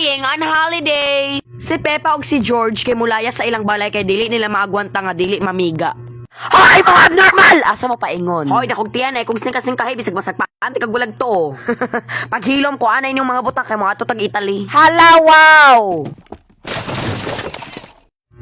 Flying on holiday. Si Pepa og si George kay mulaya sa ilang balay kay dili nila maagwanta nga dili mamiga. Hoy, mga abnormal! Asa mo paingon? Hoy, nakugtiyan ay kung sing kahay bisag masagpaan ti kagulag to. Paghilom ko anay ning mga butak kay mga tutag Italy. Hala, wow!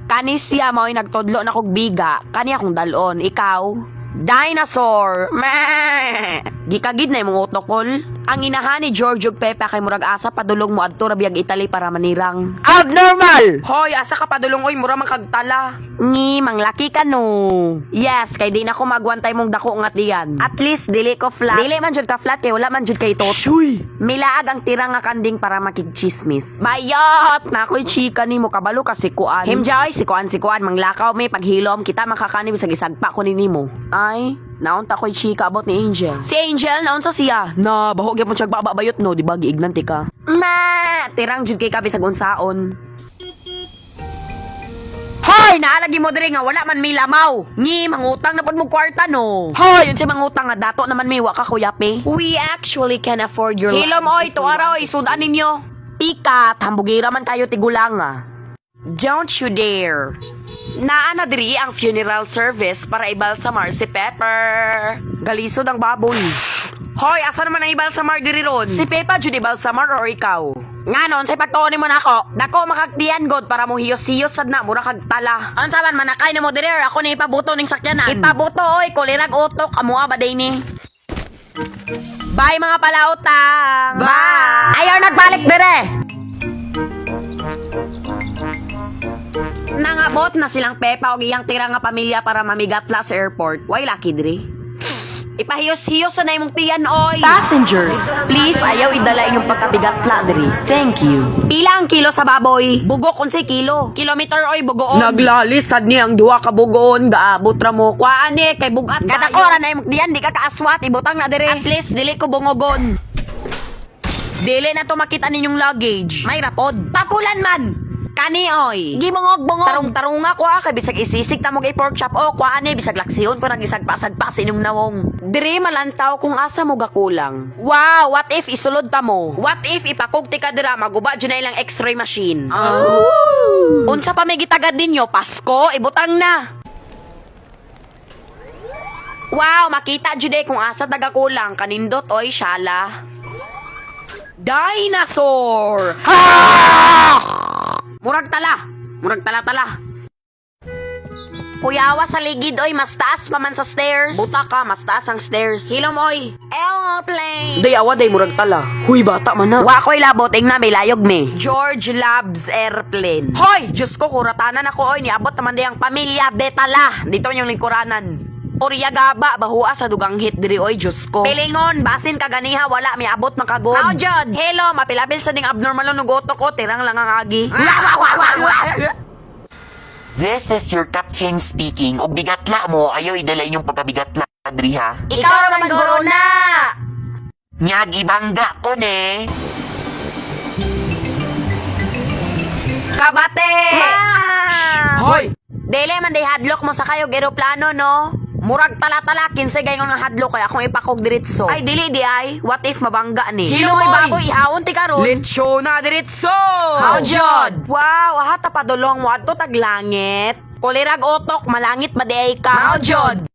Kani siya mao'y nagtodlo na kog biga, kani akong dalon, ikaw? Dinosaur! Meh! Gikagid na imong utokol. Ang inahan ni George ug Pepa kay murag asa padulong mo adto ra biyag Italy para manirang. Abnormal! Hoy, asa ka padulong oy mura man kagtala. Ngi, manglaki ka no. Yes, kay di na ko magwantay mong dako ngat diyan. At least dili ko flat. Dili man jud ka flat kay wala man jud kay tot. Shuy! Milaag ang tira nga kanding para makigchismis. Bayot! Na ako'y chika nimo kabalo ka si kuan. Himjay, si kuan manglakaw may paghilom kita makakani bisag isagpa ko nimo. Ay, naunta ko'y chika about ni Angel. Si Angel, naunsa siya? Na, bahog yapon siya babayot no, di ba? Giignanti ka. Ma! Tirang jud kay kabisag unsaon. Hoy! Naalagi mo diri nga wala man may lamaw. Ngi, mangutang na pod mo kwarta no. Hoy! Yun si mangutang nga dato naman may waka kuyapi. We actually can afford your hilom oy, tuara oy, sudan ninyo. Pikat, hambugira man kayo tigulanga. Don't you dare. Naana diri ang funeral service para ibalsamar si Pepper. Galisod ang baboy. Hoy, asa naman ang ibalsamar diri ron? Si Pepa jud ibalsamar or ikaw? Nganon, say pagtuon mo na ako. Dako makagtiyan god para mo hiyos-hiyos sad na mura kag tala. Unsa man manakay na mo diri ako ni ipabuto ning sakyanan. Ipabuto oy, kulirag utok amo ba day ni? Bye mga palautang. Bye. Ayaw nagbalik dire. Nangabot na silang Pepa og iyang tira nga pamilya para mamigatla sa airport. Why lucky diri? Ipahiyos-hiyos na imong tiyan oy. Passengers, please ayaw idala inyong pagkabigatla diri. Thank you. Pila ang kilo sa baboy? Bugok unsay kilo? Kilometer oy bugoon. Naglalis sad ni ang duha ka bugoon gaabot ra mo. Kuan ni kay bugat. Katakora na imong tiyan di ka kaaswat ibutang na diri. At least dili ko bungogon. Dili na to makita ninyong luggage. May rapod. Papulan man. Kani oy. Gibungog-bungog. Tarong-tarunga ko kay bisag isisig ta mo kay pork chop o kuan ni bisag laksiyon ko nagisagpa-sagpa sa inyong nawong. Diri malantaw kung asa mo gakulang. Wow, what if isulod ta mo? What if ipakugti ka dira maguba jud na ilang X-ray machine? Oh. Unsa pa may gitagad ninyo? Pasko, ibutang na. Wow, makita jud kung asa tagakulang kanindot oy syala. Dinosaur! Ha! Murag tala. Kuyawa sa ligid oy, mas taas pa man sa stairs. Buta ka, mas taas ang stairs. Hilom oy. Airplane. Day awa day murag tala. Huy bata man na. Wa ko'y labot na may layog me. George loves airplane. Hoy, Diyos ko kuratanan ako oy, niabot naman day ang pamilya de tala. Dito yung lingkuranan. Orya gaba, bahua sa dugang hit diri oy, Diyos ko. Pilingon, basin kaganiha, wala, may abot makagod. Mao jud. Hello, mapilabil sa ding abnormal no goto ko, tirang lang ang agi. This is your captain speaking. Og bigatla mo, ayaw idala inyong pagkabigatla, diri ha? Ikaw naman guro na! Nyag ibangga ko ne. Kabate! Hoy! Dele man day hadlok mo sa kayo eroplano no? Murag tala-tala kinsay gayon nga hadlok kay akong ipakog diretso. Ay dili di ay, what if mabangga ni? Hiloy baboy ihawon ti karon. Lechon na diretso. How jud? Wow, hata padulong mo adto tag langit. Kulirag otok malangit ba di ay ka? How jud?